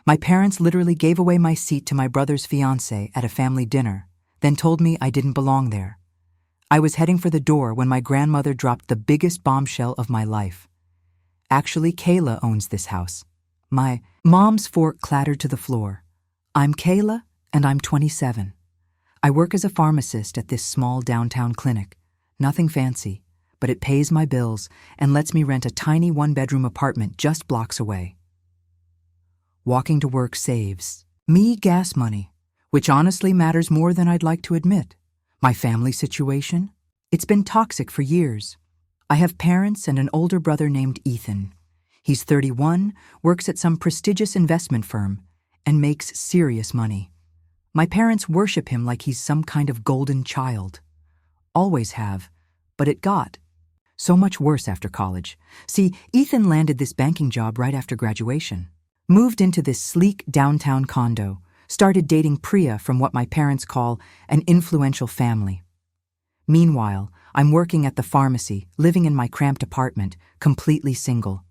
My parents literally gave away my seat to my brother's fiancé at a family dinner, then told me I didn't belong there. I was heading for the door when my grandmother dropped the biggest bombshell of my life. Actually, Kayla owns this house. My mom's fork clattered to the floor. I'm Kayla, and I'm 27. I work as a pharmacist at this small downtown clinic. Nothing fancy, but it pays my bills and lets me rent a tiny one-bedroom apartment just blocks away. Walking to work saves me gas money, which honestly matters more than I'd like to admit. My family situation? It's been toxic for years. I have parents and an older brother named Ethan. He's 31, works at some prestigious investment firm, and makes serious money. My parents worship him like he's some kind of golden child. Always have, but it got so much worse after college. See, Ethan landed this banking job right after graduation, moved into this sleek downtown condo, started dating Priya from what my parents call an influential family. Meanwhile, I'm working at the pharmacy, living in my cramped apartment, completely single.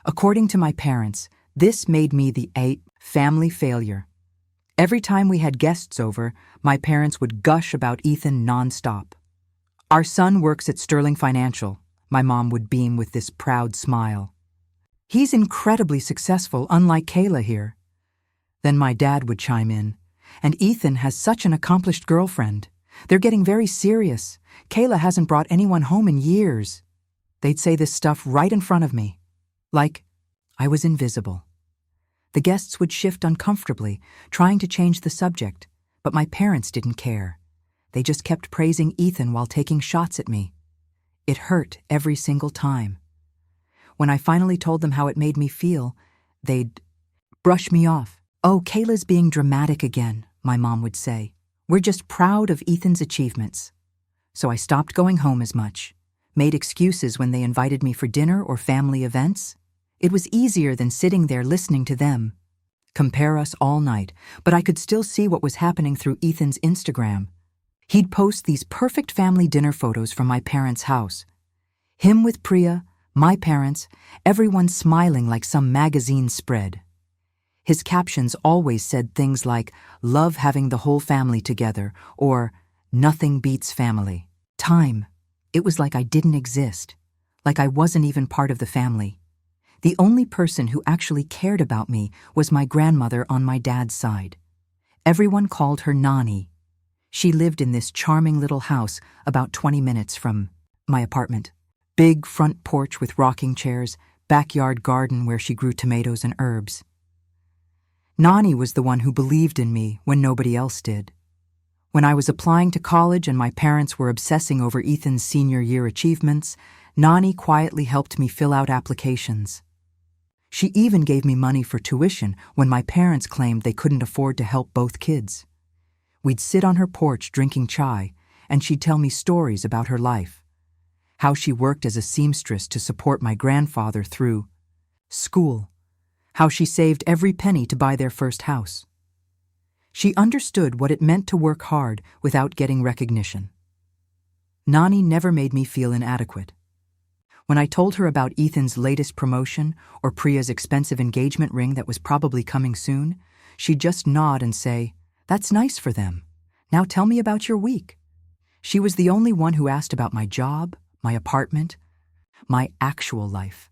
According to my parents, this made me the family failure. Every time we had guests over, my parents would gush about Ethan nonstop. Our son works at Sterling Financial, my mom would beam with this proud smile. He's incredibly successful, unlike Kayla here. Then my dad would chime in, and Ethan has such an accomplished girlfriend. They're getting very serious. Kayla hasn't brought anyone home in years. They'd say this stuff right in front of me, like I was invisible. The guests would shift uncomfortably, trying to change the subject, but my parents didn't care. They just kept praising Ethan while taking shots at me. It hurt every single time. When I finally told them how it made me feel, they'd brush me off. "Oh, Kayla's being dramatic again," my mom would say. "We're just proud of Ethan's achievements." So I stopped going home as much, made excuses when they invited me for dinner or family events. It was easier than sitting there listening to them compare us all night, but I could still see what was happening through Ethan's Instagram. He'd post these perfect family dinner photos from my parents' house. Him with Priya, my parents, everyone smiling like some magazine spread. His captions always said things like, "Love having the whole family together," or "Nothing beats family." Time. It was like I didn't exist, like I wasn't even part of the family. The only person who actually cared about me was my grandmother on my dad's side. Everyone called her Nani. She lived in this charming little house about 20 minutes from my apartment. Big front porch with rocking chairs, backyard garden where she grew tomatoes and herbs. Nani was the one who believed in me when nobody else did. When I was applying to college and my parents were obsessing over Ethan's senior year achievements, Nani quietly helped me fill out applications. She even gave me money for tuition when my parents claimed they couldn't afford to help both kids. We'd sit on her porch drinking chai, and she'd tell me stories about her life. How she worked as a seamstress to support my grandfather through school. How she saved every penny to buy their first house. She understood what it meant to work hard without getting recognition. Nani never made me feel inadequate. When I told her about Ethan's latest promotion or Priya's expensive engagement ring that was probably coming soon, she'd just nod and say, "That's nice for them. Now tell me about your week." She was the only one who asked about my job, my apartment, my actual life.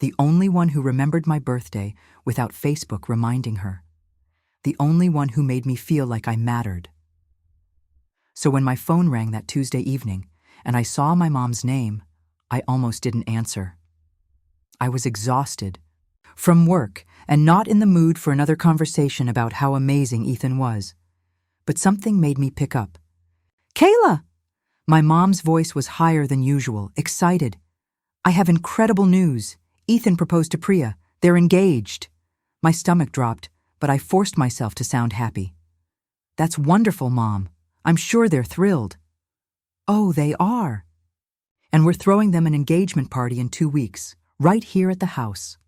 The only one who remembered my birthday without Facebook reminding her. The only one who made me feel like I mattered. So when my phone rang that Tuesday evening and I saw my mom's name, I almost didn't answer. I was exhausted from work and not in the mood for another conversation about how amazing Ethan was. But something made me pick up. "Kayla!" My mom's voice was higher than usual, excited. "I have incredible news. Ethan proposed to Priya. They're engaged." My stomach dropped, but I forced myself to sound happy. "That's wonderful, Mom. I'm sure they're thrilled." "Oh, they are. And we're throwing them an engagement party in 2 weeks, right here at the house.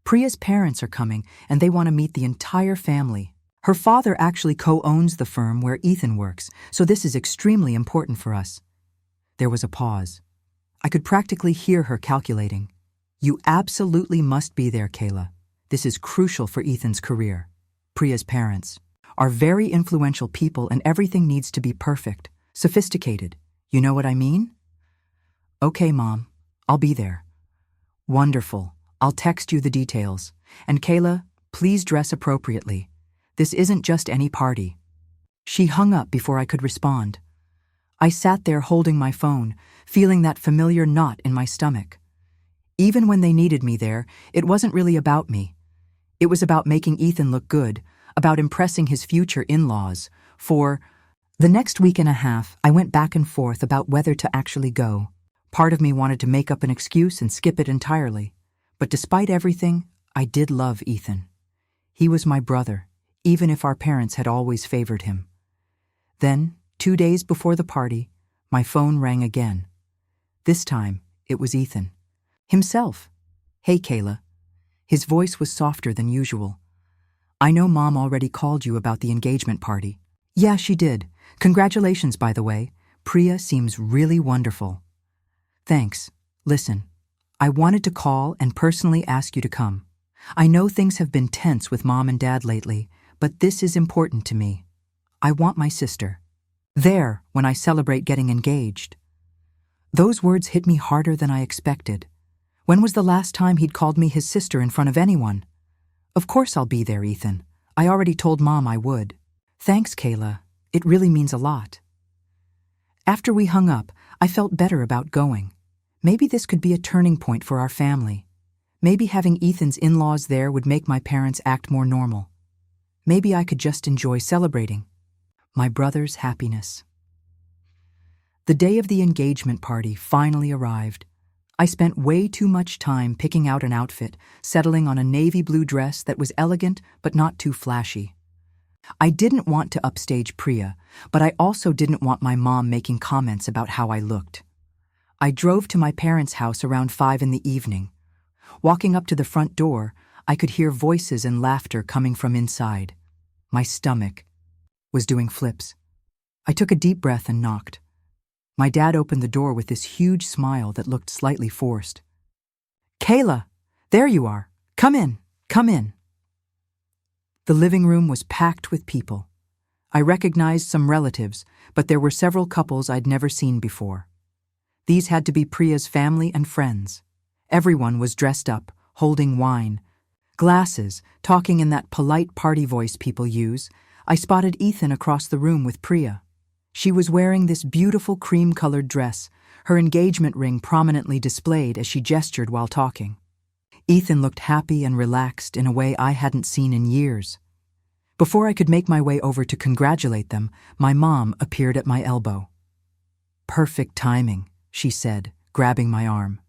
Priya's parents are coming, and they want to meet the entire family. Her father actually co-owns the firm where Ethan works, so this is extremely important for us." There was a pause. I could practically hear her calculating. "You absolutely must be there, Kayla. This is crucial for Ethan's career. Priya's parents are very influential people and everything needs to be perfect, sophisticated. You know what I mean? Okay, Mom, I'll be there. Wonderful. I'll text you the details. And Kayla, please dress appropriately. This isn't just any party. She hung up before I could respond. I sat there holding my phone, feeling that familiar knot in my stomach. Even when they needed me there, it wasn't really about me. It was about making Ethan look good, about impressing his future in-laws. For the next week and a half, I went back and forth about whether to actually go. Part of me wanted to make up an excuse and skip it entirely. But despite everything, I did love Ethan. He was my brother, even if our parents had always favored him. Then, 2 days before the party, my phone rang again. This time, it was Ethan. Himself. Hey, Kayla. His voice was softer than usual. I know Mom already called you about the engagement party. Yeah, she did. Congratulations, by the way. Priya seems really wonderful. Thanks. Listen, I wanted to call and personally ask you to come. I know things have been tense with Mom and Dad lately, but this is important to me. I want my sister there when I celebrate getting engaged. Those words hit me harder than I expected. When was the last time he'd called me his sister in front of anyone? Of course I'll be there, Ethan. I already told Mom I would. Thanks, Kayla. It really means a lot. After we hung up, I felt better about going. Maybe this could be a turning point for our family. Maybe having Ethan's in-laws there would make my parents act more normal. Maybe I could just enjoy celebrating my brother's happiness. The day of the engagement party finally arrived. I spent way too much time picking out an outfit, settling on a navy blue dress that was elegant but not too flashy. I didn't want to upstage Priya, but I also didn't want my mom making comments about how I looked. I drove to my parents' house around 5 in the evening. Walking up to the front door, I could hear voices and laughter coming from inside. My stomach was doing flips. I took a deep breath and knocked. My dad opened the door with this huge smile that looked slightly forced. Kayla, there you are. Come in, come in. The living room was packed with people. I recognized some relatives, but there were several couples I'd never seen before. These had to be Priya's family and friends. Everyone was dressed up, holding wine, glasses, talking in that polite party voice people use. I spotted Ethan across the room with Priya. She was wearing this beautiful cream-colored dress, her engagement ring prominently displayed as she gestured while talking. Ethan looked happy and relaxed in a way I hadn't seen in years. Before I could make my way over to congratulate them, my mom appeared at my elbow. Perfect timing, she said, grabbing my arm.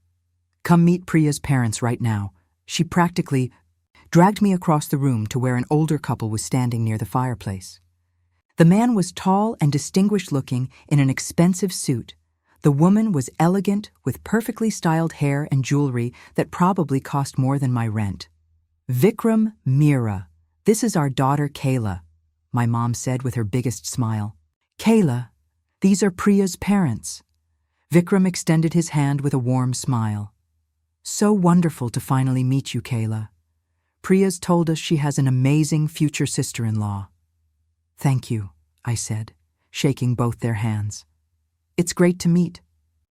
Come meet Priya's parents right now. She practically dragged me across the room to where an older couple was standing near the fireplace. The man was tall and distinguished-looking in an expensive suit. The woman was elegant with perfectly styled hair and jewelry that probably cost more than my rent. Vikram, Meera, this is our daughter Kayla, my mom said with her biggest smile. Kayla, these are Priya's parents. Vikram extended his hand with a warm smile. So wonderful to finally meet you, Kayla. Priya's told us she has an amazing future sister-in-law. Thank you, I said, shaking both their hands. It's great to meet.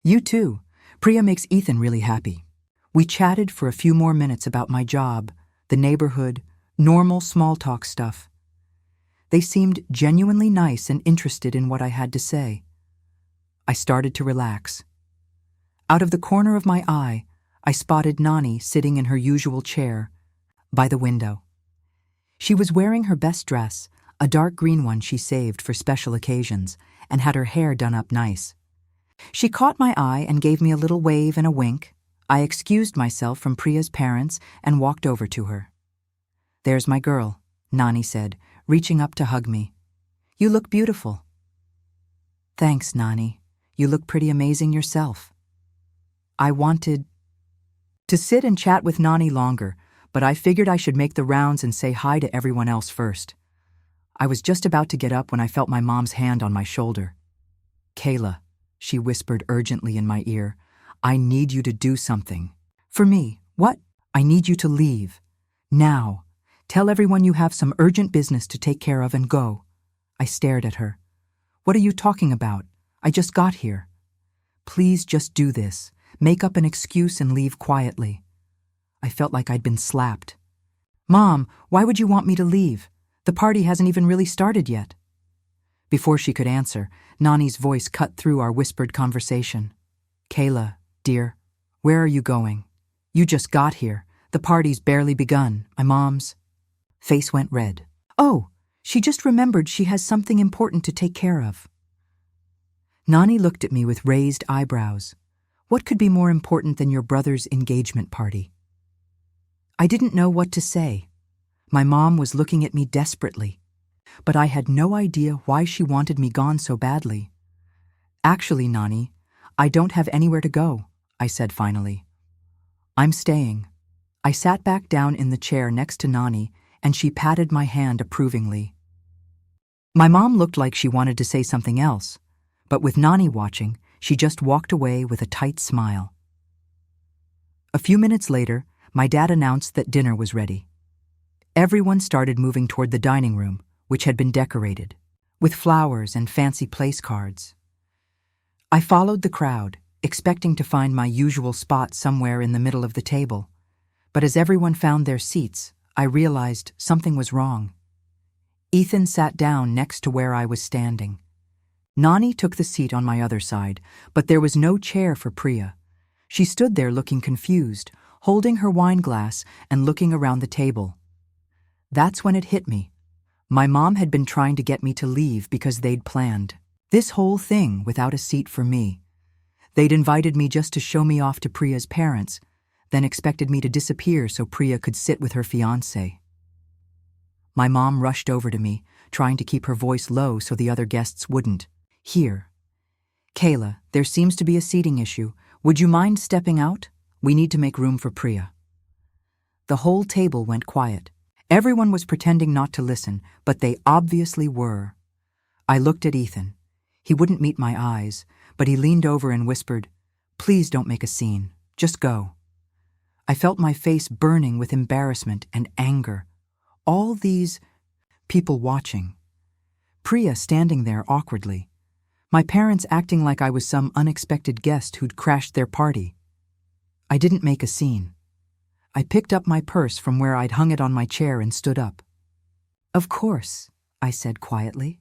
You too. Priya makes Ethan really happy. We chatted for a few more minutes about my job, the neighborhood, normal small talk stuff. They seemed genuinely nice and interested in what I had to say. I started to relax. Out of the corner of my eye, I spotted Nani sitting in her usual chair by the window. She was wearing her best dress, a dark green one she saved for special occasions, and had her hair done up nice. She caught my eye and gave me a little wave and a wink. I excused myself from Priya's parents and walked over to her. There's my girl, Nani said, reaching up to hug me. You look beautiful. Thanks, Nani. You look pretty amazing yourself. I wanted to sit and chat with Nani longer, but I figured I should make the rounds and say hi to everyone else first. I was just about to get up when I felt my mom's hand on my shoulder. Kayla, she whispered urgently in my ear, I need you to do something. For me, what? I need you to leave. Now, tell everyone you have some urgent business to take care of and go. I stared at her. What are you talking about? I just got here. Please just do this. Make up an excuse and leave quietly. I felt like I'd been slapped. Mom, why would you want me to leave? The party hasn't even really started yet. Before she could answer, Nani's voice cut through our whispered conversation. Kayla, dear, where are you going? You just got here. The party's barely begun. My mom's face went red. Oh, she just remembered she has something important to take care of. Nani looked at me with raised eyebrows. What could be more important than your brother's engagement party? I didn't know what to say. My mom was looking at me desperately, but I had no idea why she wanted me gone so badly. Actually, Nani, I don't have anywhere to go, I said finally. I'm staying. I sat back down in the chair next to Nani, and she patted my hand approvingly. My mom looked like she wanted to say something else, but with Nani watching, she just walked away with a tight smile. A few minutes later, my dad announced that dinner was ready. Everyone started moving toward the dining room, which had been decorated, with flowers and fancy place cards. I followed the crowd, expecting to find my usual spot somewhere in the middle of the table. But as everyone found their seats, I realized something was wrong. Ethan sat down next to where I was standing. Nani took the seat on my other side, but there was no chair for Priya. She stood there looking confused, holding her wine glass and looking around the table. That's when it hit me. My mom had been trying to get me to leave because they'd planned this whole thing without a seat for me. They'd invited me just to show me off to Priya's parents, then expected me to disappear so Priya could sit with her fiancé. My mom rushed over to me, trying to keep her voice low so the other guests wouldn't. Here. Kayla, there seems to be a seating issue. Would you mind stepping out? We need to make room for Priya. The whole table went quiet. Everyone was pretending not to listen, but they obviously were. I looked at Ethan. He wouldn't meet my eyes, but he leaned over and whispered, "Please don't make a scene. Just go." I felt my face burning with embarrassment and anger. All these people watching. Priya standing there awkwardly. My parents acting like I was some unexpected guest who'd crashed their party. I didn't make a scene. I picked up my purse from where I'd hung it on my chair and stood up. "Of course," I said quietly.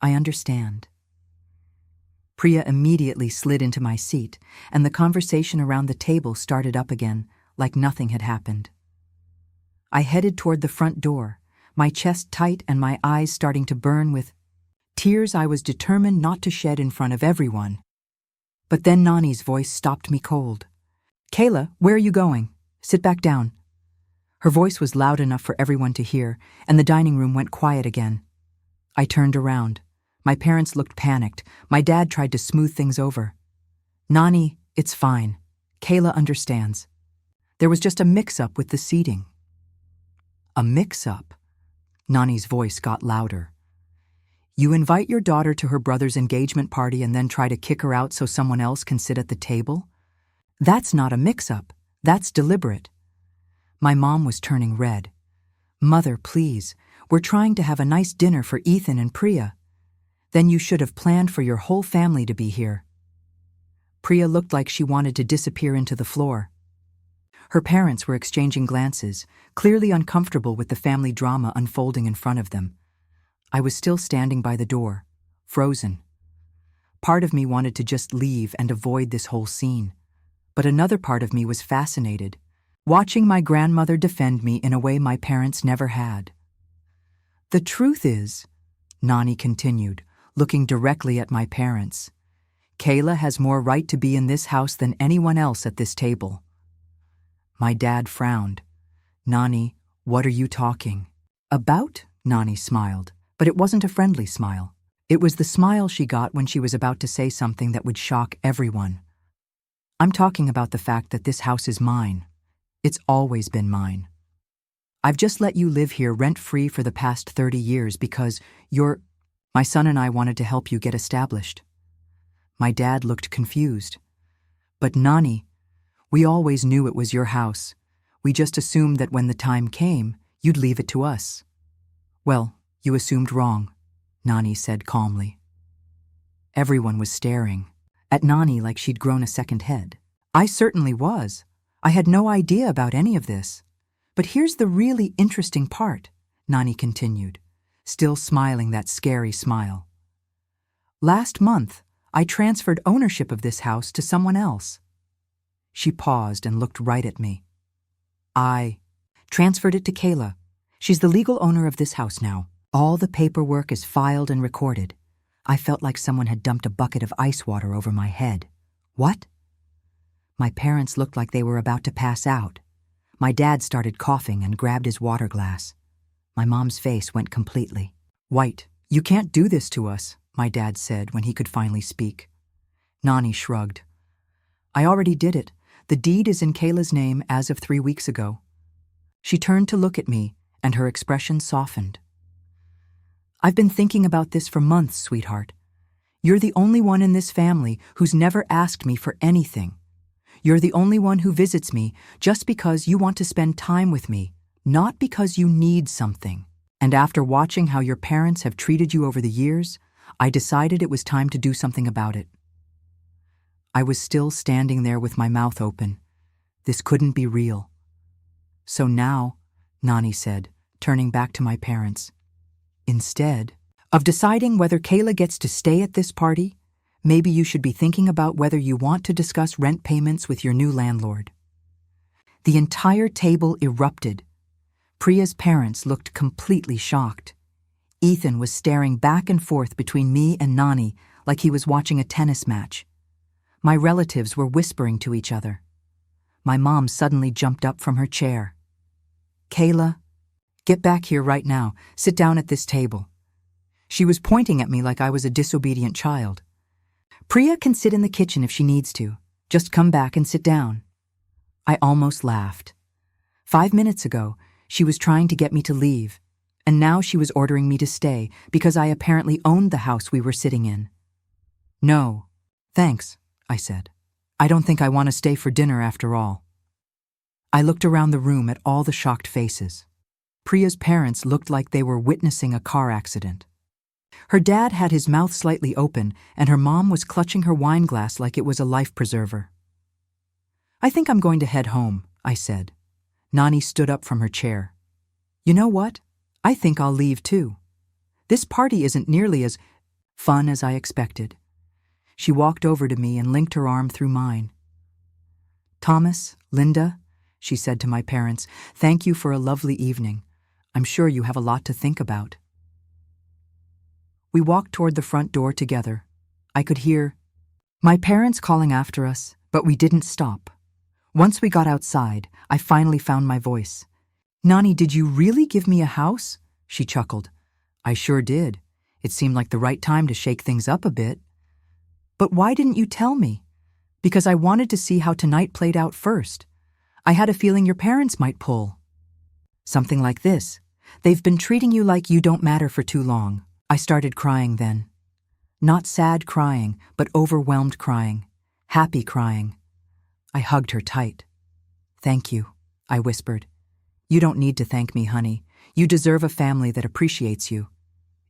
"I understand." Priya immediately slid into my seat, and the conversation around the table started up again, like nothing had happened. I headed toward the front door, my chest tight and my eyes starting to burn with tears I was determined not to shed in front of everyone. But then Nani's voice stopped me cold. "Kayla, where are you going? Sit back down." Her voice was loud enough for everyone to hear, and the dining room went quiet again. I turned around. My parents looked panicked. My dad tried to smooth things over. "Nani, it's fine. Kayla understands. There was just a mix-up with the seating." "A mix-up?" Nani's voice got louder. "You invite your daughter to her brother's engagement party and then try to kick her out so someone else can sit at the table? That's not a mix-up. That's deliberate." My mom was turning red. "Mother, please. We're trying to have a nice dinner for Ethan and Priya. Then you should have planned for your whole family to be here." Priya looked like she wanted to disappear into the floor. Her parents were exchanging glances, clearly uncomfortable with the family drama unfolding in front of them. I was still standing by the door, frozen. Part of me wanted to just leave and avoid this whole scene, but another part of me was fascinated, watching my grandmother defend me in a way my parents never had. "The truth is," Nani continued, looking directly at my parents, "Kayla has more right to be in this house than anyone else at this table." My dad frowned. "Nani, what are you talking about?" Nani smiled, but it wasn't a friendly smile. It was the smile she got when she was about to say something that would shock everyone. "I'm talking about the fact that this house is mine. It's always been mine. I've just let you live here rent-free for the past 30 years because my son and I wanted to help you get established." My dad looked confused. "But Nani, we always knew it was your house. We just assumed that when the time came, you'd leave it to us." "Well, you assumed wrong," Nani said calmly. Everyone was staring at Nani like she'd grown a second head. I certainly was. I had no idea about any of this. "But here's the really interesting part," Nani continued, still smiling that scary smile. "Last month, I transferred ownership of this house to someone else." She paused and looked right at me. "I transferred it to Kayla. She's the legal owner of this house now. All the paperwork is filed and recorded." I felt like someone had dumped a bucket of ice water over my head. "What?" My parents looked like they were about to pass out. My dad started coughing and grabbed his water glass. My mom's face went completely white. "You can't do this to us," my dad said when he could finally speak. Nani shrugged. "I already did it. The deed is in Kayla's name as of 3 weeks ago." She turned to look at me, and her expression softened. "I've been thinking about this for months, sweetheart. You're the only one in this family who's never asked me for anything. You're the only one who visits me just because you want to spend time with me, not because you need something. And after watching how your parents have treated you over the years, I decided it was time to do something about it." I was still standing there with my mouth open. This couldn't be real. "So now," Nani said, turning back to my parents, "instead of deciding whether Kayla gets to stay at this party, maybe you should be thinking about whether you want to discuss rent payments with your new landlord." The entire table erupted. Priya's parents looked completely shocked. Ethan was staring back and forth between me and Nani like he was watching a tennis match. My relatives were whispering to each other. My mom suddenly jumped up from her chair. "Kayla, get back here right now. Sit down at this table." She was pointing at me like I was a disobedient child. "Priya can sit in the kitchen if she needs to. Just come back and sit down." I almost laughed. 5 minutes ago, she was trying to get me to leave, and now she was ordering me to stay because I apparently owned the house we were sitting in. "No, thanks," I said. "I don't think I want to stay for dinner after all." I looked around the room at all the shocked faces. Priya's parents looked like they were witnessing a car accident. Her dad had his mouth slightly open, and her mom was clutching her wine glass like it was a life preserver. "I think I'm going to head home," I said. Nani stood up from her chair. "You know what? I think I'll leave too. This party isn't nearly as fun as I expected." She walked over to me and linked her arm through mine. "Thomas, Linda," she said to my parents, "thank you for a lovely evening. I'm sure you have a lot to think about." We walked toward the front door together. I could hear my parents calling after us, but we didn't stop. Once we got outside, I finally found my voice. "Nani, did you really give me a house?" She chuckled. "I sure did. It seemed like the right time to shake things up a bit." "But why didn't you tell me?" "Because I wanted to see how tonight played out first. I had a feeling your parents might pull something like this. They've been treating you like you don't matter for too long." I started crying then. Not sad crying, but overwhelmed crying. Happy crying. I hugged her tight. "Thank you," I whispered. "You don't need to thank me, honey. You deserve a family that appreciates you.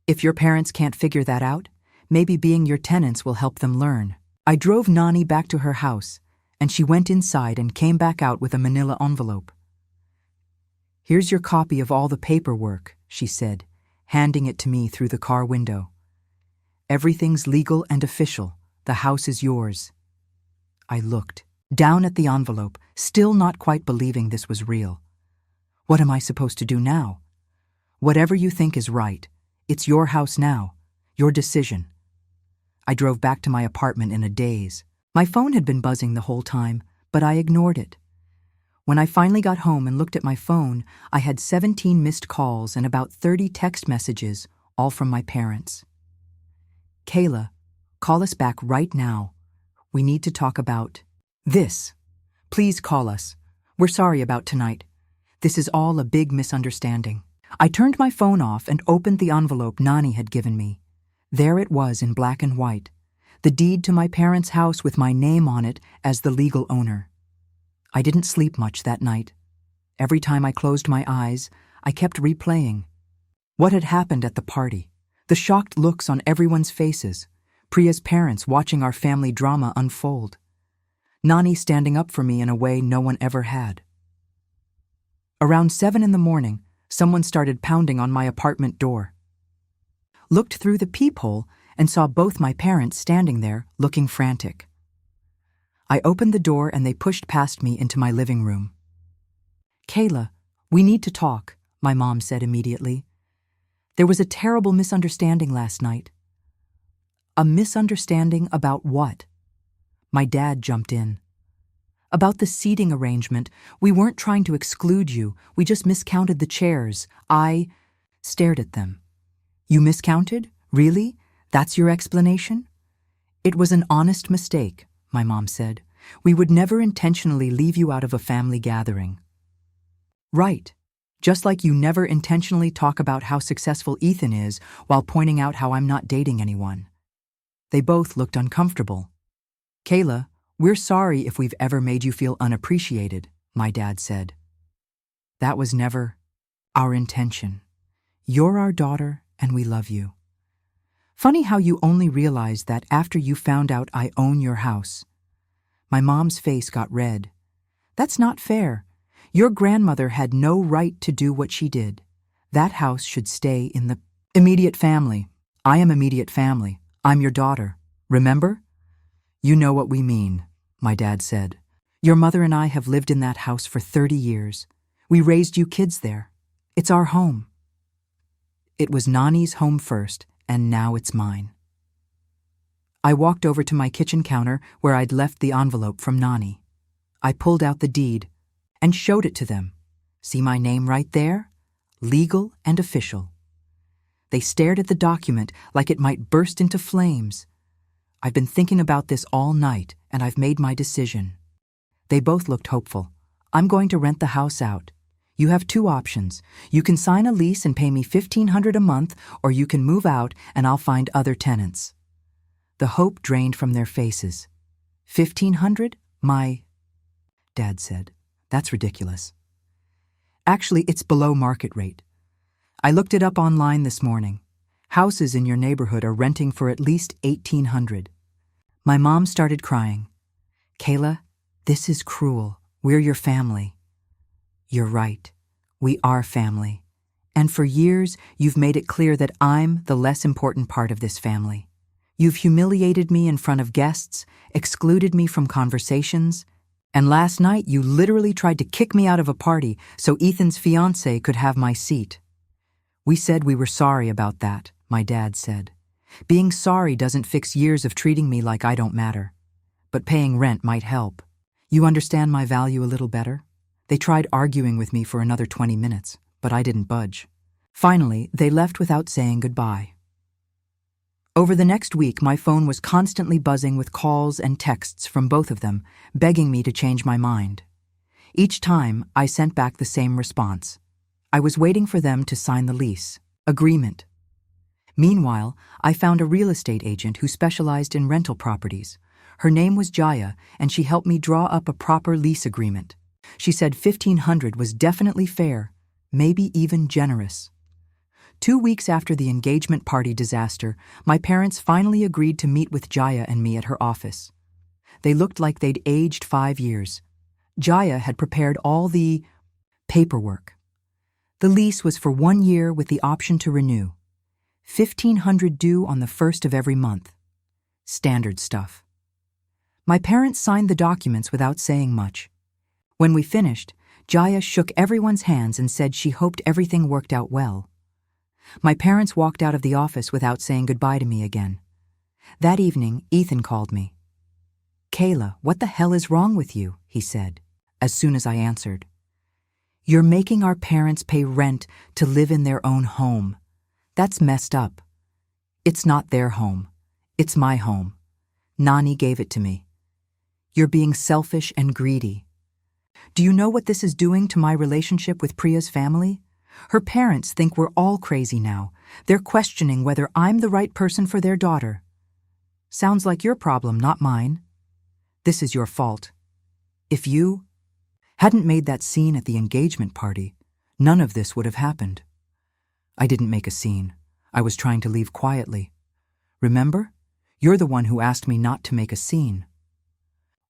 If your parents can't figure that out, maybe being your tenants will help them learn." I drove Nani back to her house, and she went inside and came back out with a manila envelope. "Here's your copy of all the paperwork," she said, handing it to me through the car window. "Everything's legal and official. The house is yours." I looked down at the envelope, still not quite believing this was real. What am I supposed to do now? "Whatever you think is right. It's your house now. Your decision." I drove back to my apartment in a daze. My phone had been buzzing the whole time, but I ignored it. When I finally got home and looked at my phone, I had 17 missed calls and about 30 text messages, all from my parents. "Kayla, call us back right now. We need to talk about this. Please call us. We're sorry about tonight. This is all a big misunderstanding." I turned my phone off and opened the envelope Nani had given me. There it was in black and white, the deed to my parents' house with my name on it as the legal owner. I didn't sleep much that night. Every time I closed my eyes, I kept replaying what had happened at the party, the shocked looks on everyone's faces, Priya's parents watching our family drama unfold, Nani standing up for me in a way no one ever had. Around 7 in the morning, someone started pounding on my apartment door. Looked through the peephole and saw both my parents standing there, looking frantic. I opened the door and they pushed past me into my living room. "Kayla, we need to talk," my mom said immediately. "There was a terrible misunderstanding last night." "A misunderstanding about what?" My dad jumped in. "About the seating arrangement. We weren't trying to exclude you. We just miscounted the chairs." I stared at them. "You miscounted? Really? That's your explanation?" "It was an honest mistake," my mom said. "We would never intentionally leave you out of a family gathering." "Right. Just like you never intentionally talk about how successful Ethan is while pointing out how I'm not dating anyone." They both looked uncomfortable. "Kayla, we're sorry if we've ever made you feel unappreciated," my dad said. "That was never our intention. You're our daughter and we love you. Funny how you only realized that after you found out I own your house." My mom's face got red. "That's not fair. Your grandmother had no right to do what she did. That house should stay in the immediate family. I am immediate family. I'm your daughter. Remember?" "You know what we mean," my dad said. "Your mother and I have lived in that house for 30 years. We raised you kids there. It's our home." It was Nani's home first, and now it's mine. I walked over to my kitchen counter where I'd left the envelope from Nani. I pulled out the deed and showed it to them. "See my name right there? Legal and official." They stared at the document like it might burst into flames. "I've been thinking about this all night, and I've made my decision." They both looked hopeful. "I'm going to rent the house out. You have 2 options. You can sign a lease and pay me $1,500 a month, or you can move out and I'll find other tenants." The hope drained from their faces. "$1,500? My dad said. "That's ridiculous. Actually, it's below market rate. I looked it up online this morning. Houses in your neighborhood are renting for at least $1,800. My mom started crying. "Kayla, this is cruel. We're your family." "You're right. We are family. And for years, you've made it clear that I'm the less important part of this family. You've humiliated me in front of guests, excluded me from conversations, and last night you literally tried to kick me out of a party so Ethan's fiancé could have my seat." "We said we were sorry about that," my dad said. "Being sorry doesn't fix years of treating me like I don't matter. But paying rent might help. You understand my value a little better?" They tried arguing with me for another 20 minutes, but I didn't budge. Finally, they left without saying goodbye. Over the next week, my phone was constantly buzzing with calls and texts from both of them, begging me to change my mind. Each time, I sent back the same response. I was waiting for them to sign the lease agreement. Meanwhile, I found a real estate agent who specialized in rental properties. Her name was Jaya, and she helped me draw up a proper lease agreement. She said $1,500 was definitely fair, maybe even generous. 2 weeks after the engagement party disaster, my parents finally agreed to meet with Jaya and me at her office. They looked like they'd aged 5 years. Jaya had prepared all the paperwork. The lease was for 1 year with the option to renew. $1,500 due on the 1st of every month. Standard stuff. My parents signed the documents without saying much. When we finished, Jaya shook everyone's hands and said she hoped everything worked out well. My parents walked out of the office without saying goodbye to me again. That evening, Ethan called me. "Kayla, what the hell is wrong with you?" he said, as soon as I answered. "You're making our parents pay rent to live in their own home. That's messed up. It's not their home. It's my home. Nani gave it to me. You're being selfish and greedy. Do you know what this is doing to my relationship with Priya's family? Her parents think we're all crazy now. They're questioning whether I'm the right person for their daughter. Sounds like your problem, not mine. This is your fault. If you Hadn't made that scene at the engagement party, none of this would have happened. I didn't make a scene. I was trying to leave quietly. Remember? You're the one who asked me not to make a scene.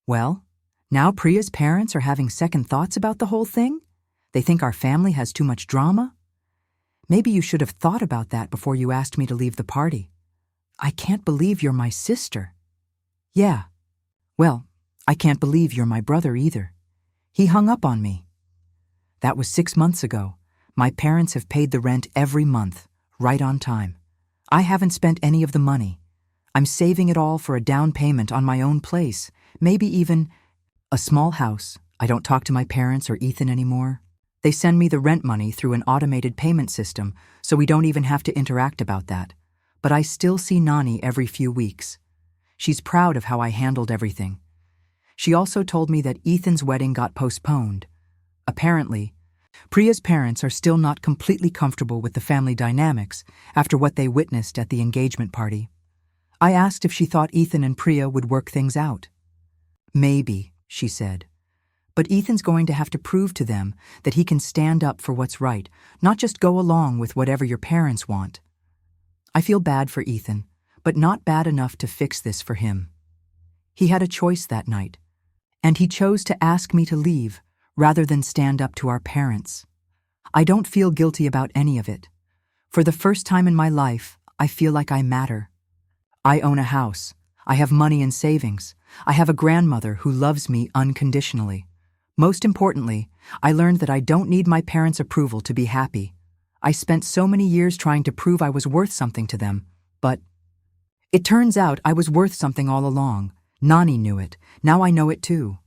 Well, now Priya's parents are having second thoughts about the whole thing? They think our family has too much drama? Maybe you should have thought about that before you asked me to leave the party. I can't believe you're my sister. Yeah. Well, I can't believe you're my brother either. He hung up on me. That was 6 months ago. My parents have paid the rent every month, right on time. I haven't spent any of the money. I'm saving it all for a down payment on my own place, maybe even a small house. I don't talk to my parents or Ethan anymore. They send me the rent money through an automated payment system, so we don't even have to interact about that. But I still see Nani every few weeks. She's proud of how I handled everything. She also told me that Ethan's wedding got postponed. Apparently, Priya's parents are still not completely comfortable with the family dynamics after what they witnessed at the engagement party. I asked if she thought Ethan and Priya would work things out. Maybe, she said. But Ethan's going to have to prove to them that he can stand up for what's right, not just go along with whatever your parents want. I feel bad for Ethan, but not bad enough to fix this for him. He had a choice that night, and he chose to ask me to leave rather than stand up to our parents. I don't feel guilty about any of it. For the first time in my life, I feel like I matter. I own a house. I have money and savings. I have a grandmother who loves me unconditionally. Most importantly, I learned that I don't need my parents' approval to be happy. I spent so many years trying to prove I was worth something to them, but it turns out I was worth something all along. Nani knew it. Now I know it too.